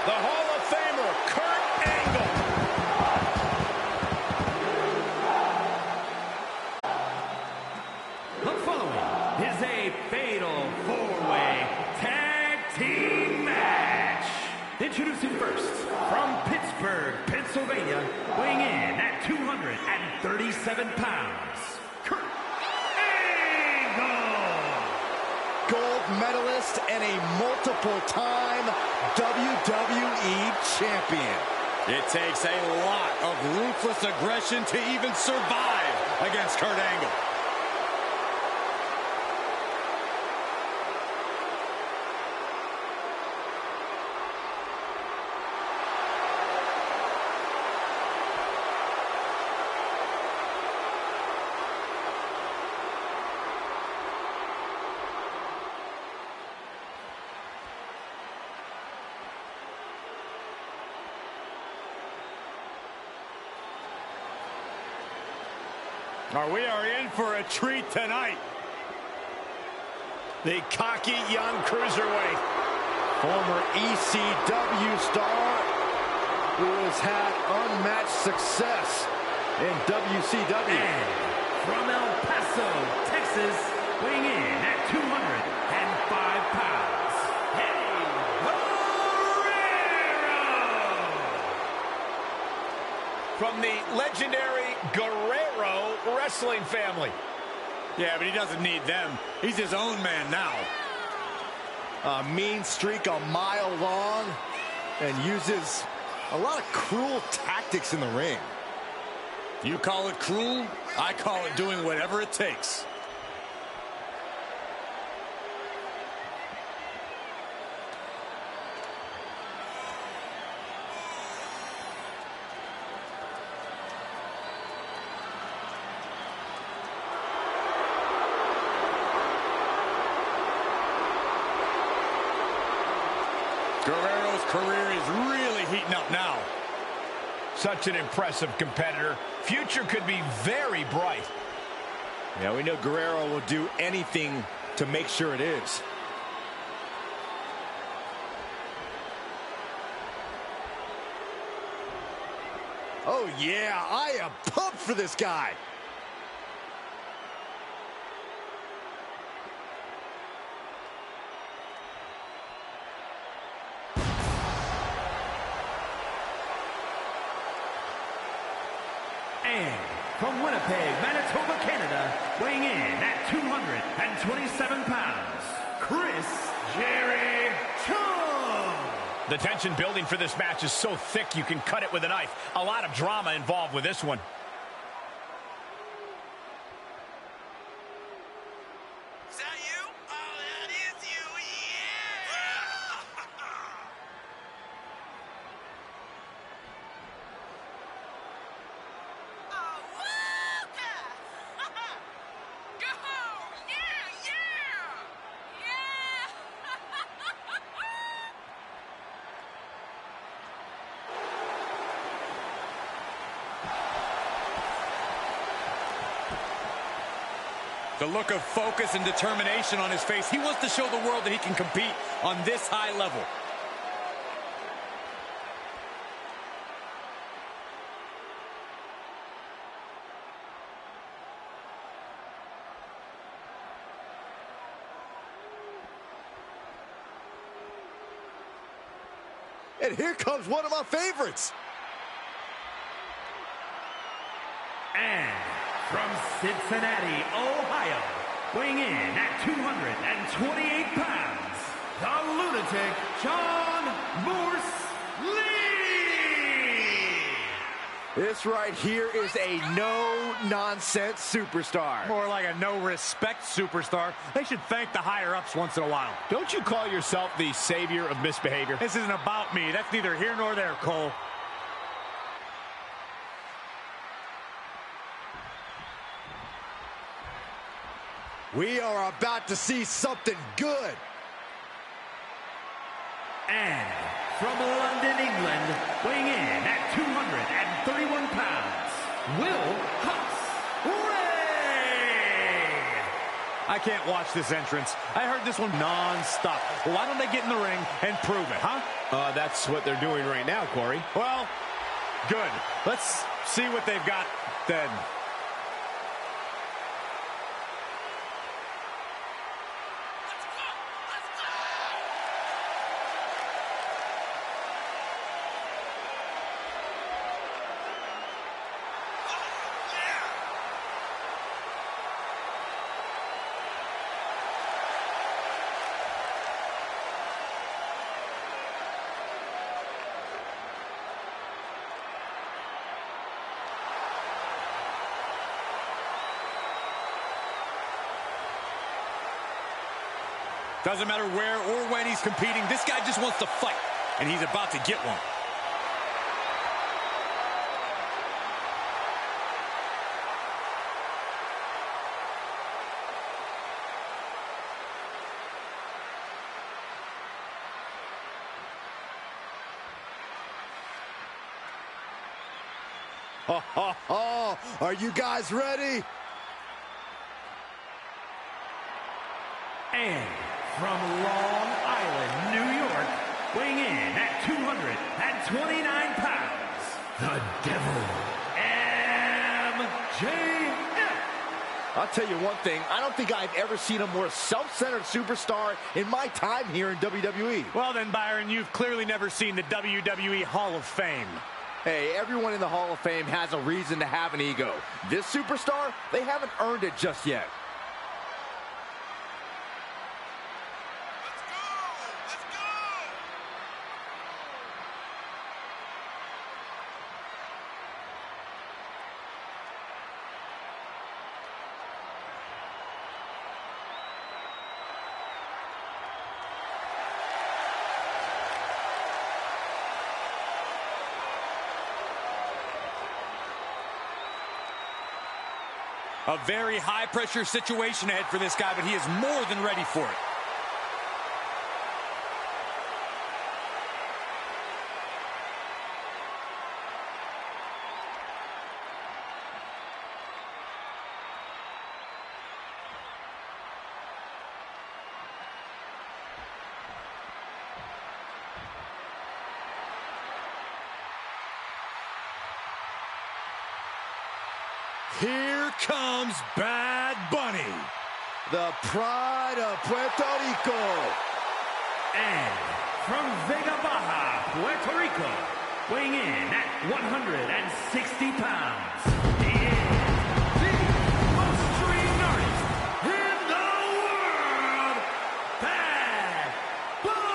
the Hall of Famer, Kurt Angle. The following is a fatal four-way tag team match. Introducing first, from Pittsburgh, Pennsylvania, weighing in at 237 pounds, Kurt Angle. Gold medalist and a multiple-time WWE champion. It takes a lot of ruthless aggression to even survive against Kurt Angle. We are in for a treat tonight. The cocky young cruiserweight, Former ECW star who has had unmatched success in WCW. And from El Paso, Texas, weighing in at 205 pounds, Eddie Guerrero. from the legendary Guerrero wrestling family. Yeah, but he doesn't need them. He's his own man now. A mean streak a mile long and uses a lot of cruel tactics in the ring. You call it cruel, I call it doing whatever it takes. Guerrero's career is really heating up now. Such an impressive competitor. Future could be very bright. Yeah, we know Guerrero will do anything to make sure it is. Oh yeah, I am pumped for this guy. And from Winnipeg, Manitoba, Canada, weighing in at 227 pounds, Chris Jericho. The tension building for this match is so thick you can cut it with a knife. A lot of drama involved with this one. Is that you? Oh, that is you, yeah! Oh, Walker! Go! Yeah, yeah! Yeah! The look of focus and determination on his face. He wants to show the world that he can compete on this high level. And here comes one of my favorites. And from Cincinnati, Ohio, weighing in at 228 pounds, the lunatic, John Morse Lee. This right here is a no-nonsense superstar. More like a no-respect superstar. They should thank the higher-ups once in a while. Don't you call yourself the savior of misbehavior? This isn't about me. That's neither here nor there, Cole. We are about to see something good. And from London, England, weighing in at 231 pounds, Will Hobbs Ray. I can't watch this entrance. I heard this one non-stop. Well, why don't they get in the ring and prove it, huh? That's what they're doing right now, Corey. Well, good. Let's see what they've got then. Doesn't matter where or when he's competing, this guy just wants to fight, and he's about to get one. Are you guys ready? And from Long Island, New York, weighing in at 229 pounds, the Devil, MJF. I'll tell you one thing, I don't think I've ever seen a more self-centered superstar in my time here in WWE. Well then, Byron, you've clearly never seen the WWE Hall of Fame. Hey, everyone in the Hall of Fame has a reason to have an ego. This superstar, they haven't earned it just yet. A very high-pressure situation ahead for this guy, but he is more than ready for it. Here comes Bad Bunny, the pride of Puerto Rico. And from Vega Baja, Puerto Rico, weighing in at 160 pounds, he is the most streamed artist in the world, Bad Bunny.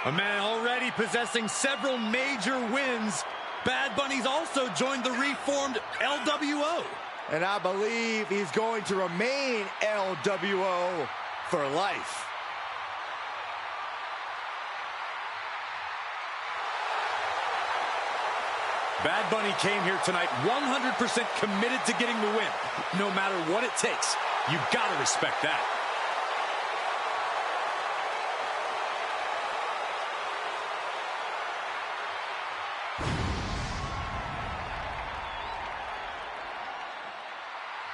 a man already possessing several major wins. Bad Bunny's also joined the reformed LWO. And I believe he's going to remain LWO for life. Bad Bunny came here tonight 100% committed to getting the win. No matter what it takes, you gotta respect that.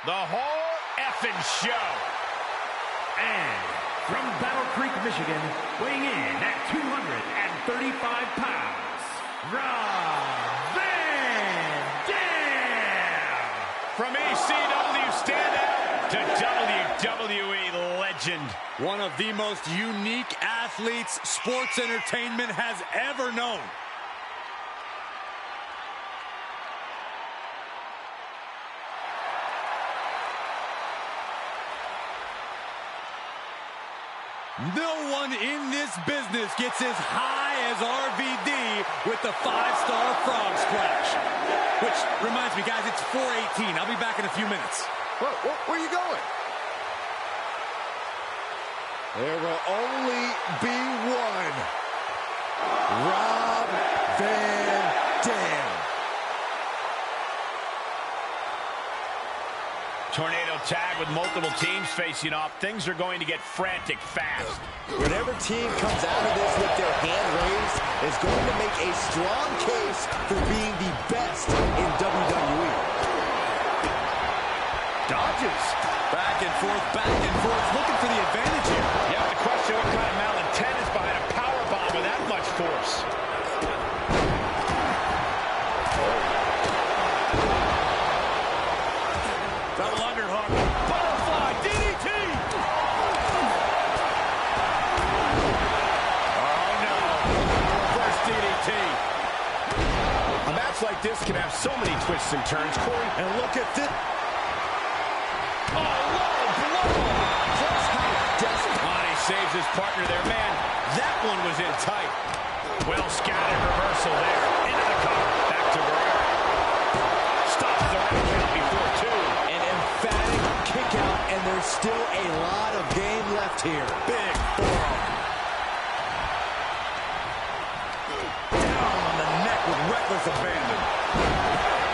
The whole effing show. And from Battle Creek, Michigan, weighing in at 235 pounds, Rob Van Dam. From ECW standout to WWE legend. One of the most unique athletes sports entertainment has ever known. No one in this business gets as high as RVD with the 5-star frog splash. Which reminds me, guys, it's 4:18. I'll be back in a few minutes. Where are you going? There will only be one. Rob Van Dam. Tornado tag with multiple teams facing off. Things are going to get frantic fast. Whatever team comes out of this with their hand raised is going to make a strong case for being the best in WWE. Dodges. Back and forth, looking for the advantage here. You have to question what kind of malintent is behind a power bomb with that much force. Double underhook. Butterfly DDT. Oh, no. Reverse DDT. A match like this can have so many twists and turns, Corey. And look at this. Oh, low blow. Just how desperate. Oh, he saves his partner there. Man, that one was in tight. Well scattered reversal there. Into the cover. Back to Guerrero. Stops the right count before two. An emphatic kick out, and there's still a lot of game left here. Big forearm. Down on the neck with reckless abandon.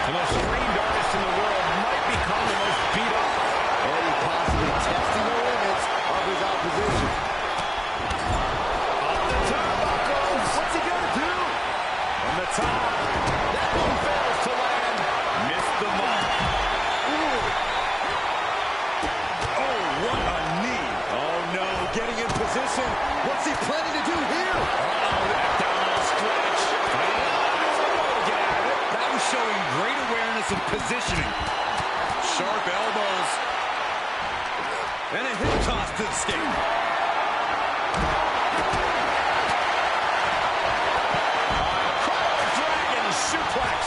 The most screamed artist in the world might become the most beat up. And he possibly testing the limits of his opposition. Off the turnbuckles. What's he gonna do? From the top. That one fails to land. Missed the mark. Oh, what a knee. Oh no, getting in position. What's he planning to do here? Oh, that downward stretch. Get out of it. That was showing great awareness and positioning. Sharp elbows. And a hip toss to the skate. Dragon suplex.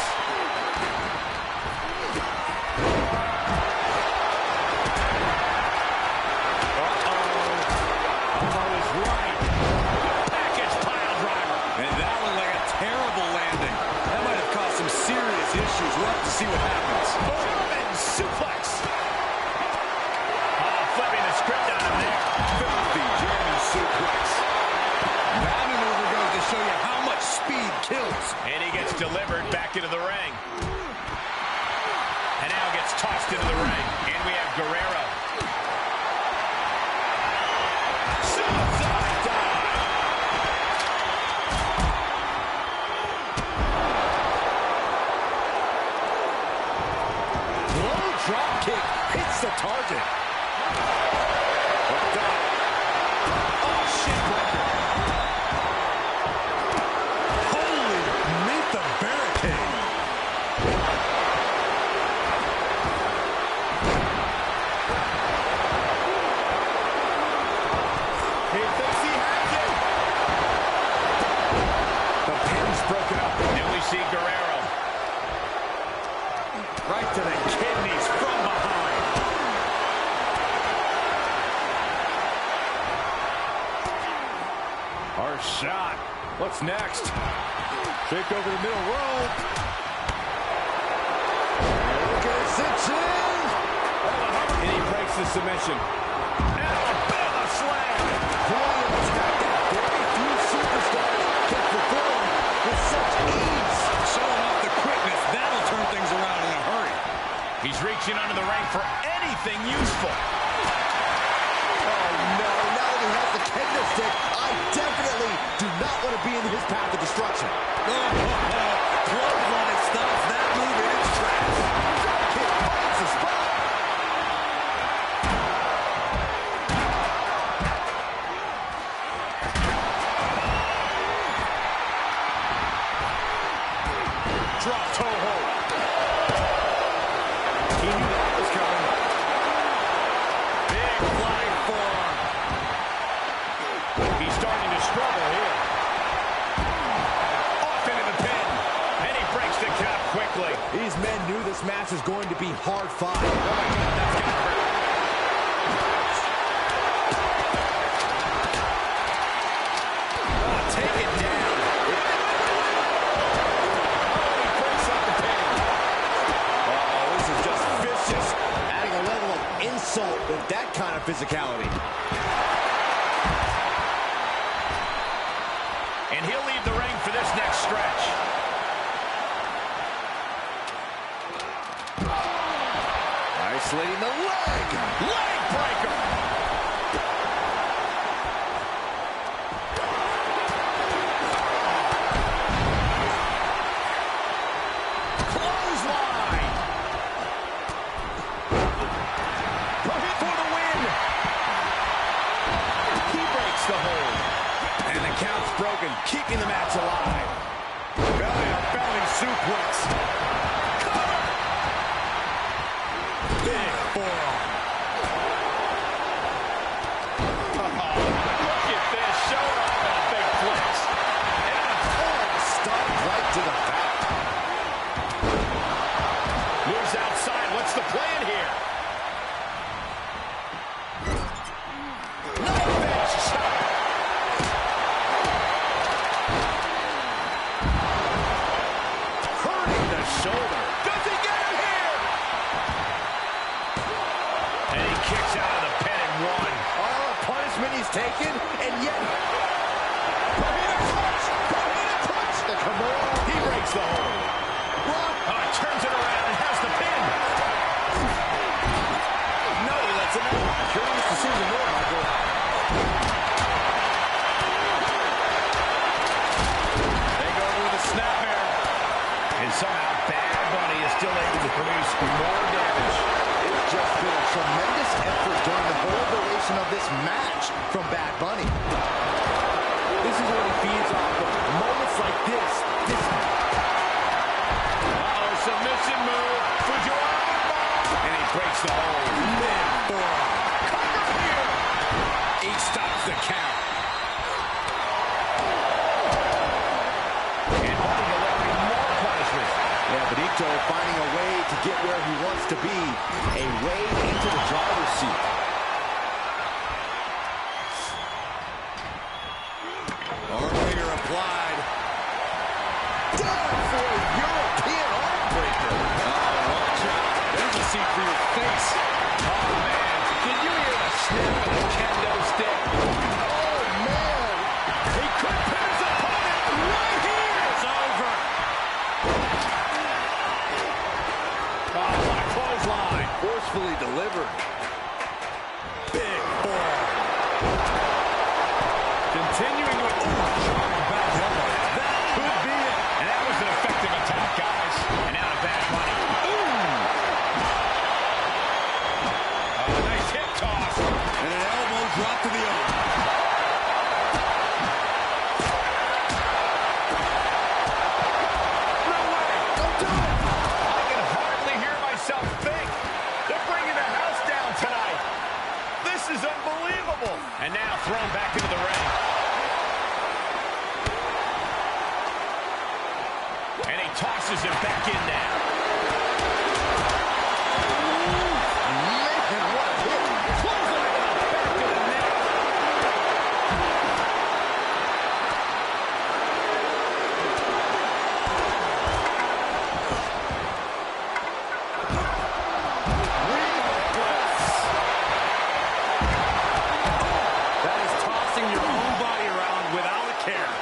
And that looked like a terrible landing. That might have caused some serious issues. We'll have to see what happens. German suplex. Flipping the script out of there. Filthy German suplex. That maneuver goes to show you how much speed kills. And he gets delivered back into the ring. And now gets tossed into the ring. And we have Guerrero. Suicide dive. Low drop kick hits the target. Hooked up. Oh, shit breaker. Holy, meet the barricade. He thinks he has it. The pin's broken up. And we see Guerrero. Right to the kidneys from behind. Our shot. What's next? Kick over the middle rope. Look at his chin. And he breaks the submission. Alabama slam. Boy, it was not that very few superstars can perform with such ease. Showing off the quickness. That'll turn things around in a hurry. He's reaching under the ring for anything useful. Oh no, now that he has the kendo stick, I definitely do not want to be in his path of destruction. Clothesline stops that move in its tracks. Kick finds the spot. Drop toe hold. He knew that was coming. Big flying forearm. He's starting to struggle here. Off into the pin. And he breaks the count quickly. These men knew this match was going to be hard fought. Oh my God, that's gonna hurt. Take it down. He breaks up the pin. Oh, this is just vicious. Adding a level of insult with that kind of physicality. And he'll leave the ring for this next stretch. Isolating the leg. Leg breaker. Clothesline. Big forearm. Look at this, showing off a big flex. And a Stuck right to the back. moves outside. What's the plan here? Knife edge shot. Hurting the shoulder. Does he get him here? And he kicks out of the pin and one. All the punishment he's taken, and yet... The Kimura. He breaks the hold. Turns it around and has the pin. No, he lets him out. Curious to see the more, Michael. They go with a snapmare. And somehow Bad Bunny is still able to produce more damage. It's just been a tremendous effort during the whole duration of this match from Bad Bunny. This is what he feeds off of. Moments like this. Submission move. And he breaks the hold. Big forearm. Cover here. He stops the count. And Bunny delivering more punishment. Yeah, but Ito finding a way to get where he wants to be. A way into the driver's seat. Arm wringer applied. Down for a European arm breaker. Oh, watch out. There's a seat for your face. Oh, man. Did you hear the snap of the kendo stick? Oh, man. He could pin his opponent right here. It's over. Oh, what a clothesline. Forcefully delivered. Big forearm. Continuing with charging back elbow. That could be it. And that was an effective attack, guys. And now to Bad Bunny. Nice hip toss. And an elbow drop to the arm. No way. Don't do it. I can hardly hear myself think. They're bringing the house down tonight. This is unbelievable. And now thrown back into the ring. And he tosses him back in now. Man, what a hit. Clothesline to the back of the neck. That is tossing your own body around without a care.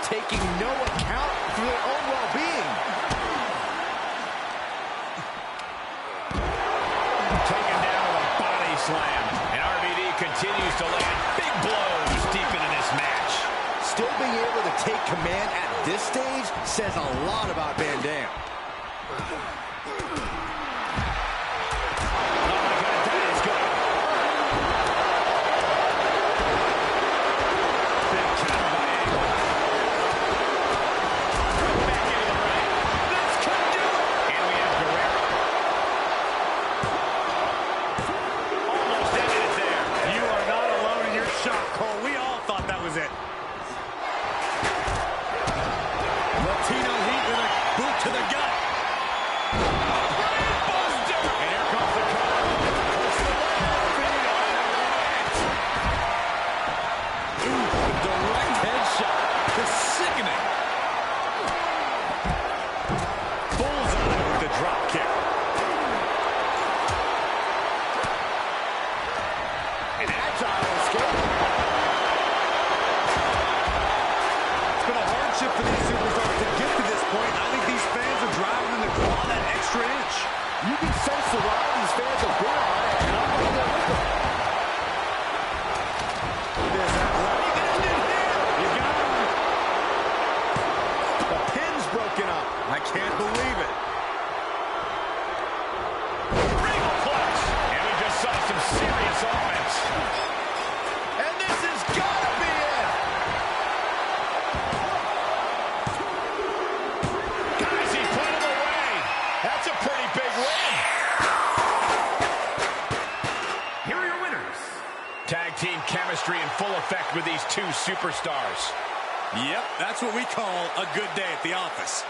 Taking no account for their own well-being. Taken down with a body slam. And RVD continues to land big blows deep into this match. Still being able to take command at this stage says a lot about Van Dam. Oh my God, that is good. Big counter by Angle. Back into the ring. This could do it. And we have Guerrero. Almost ended it there. You are not alone in your shock, Cole. We all thought that was it. Latino heat with a boot to the gut. Buster. And here comes the cover. Puts the leg. Feet on it. Ooh, the direct headshot. Just sickening. Bullseye with the drop kick. An agile escape. It's been a hardship for these superstars to get to this point. I think these fans are driving them to claw that extra inch. You can sense the ride these fans have been on it, and I'm right there with them. This athletic ended here. You got him. The pin's broken up. I can't believe it. Regal clutch. And we just saw some serious offense. And this has got to be it. Guys, he put him away. That's a pretty big win. chemistry in full effect with these two superstars. Yep, that's what we call a good day at the office.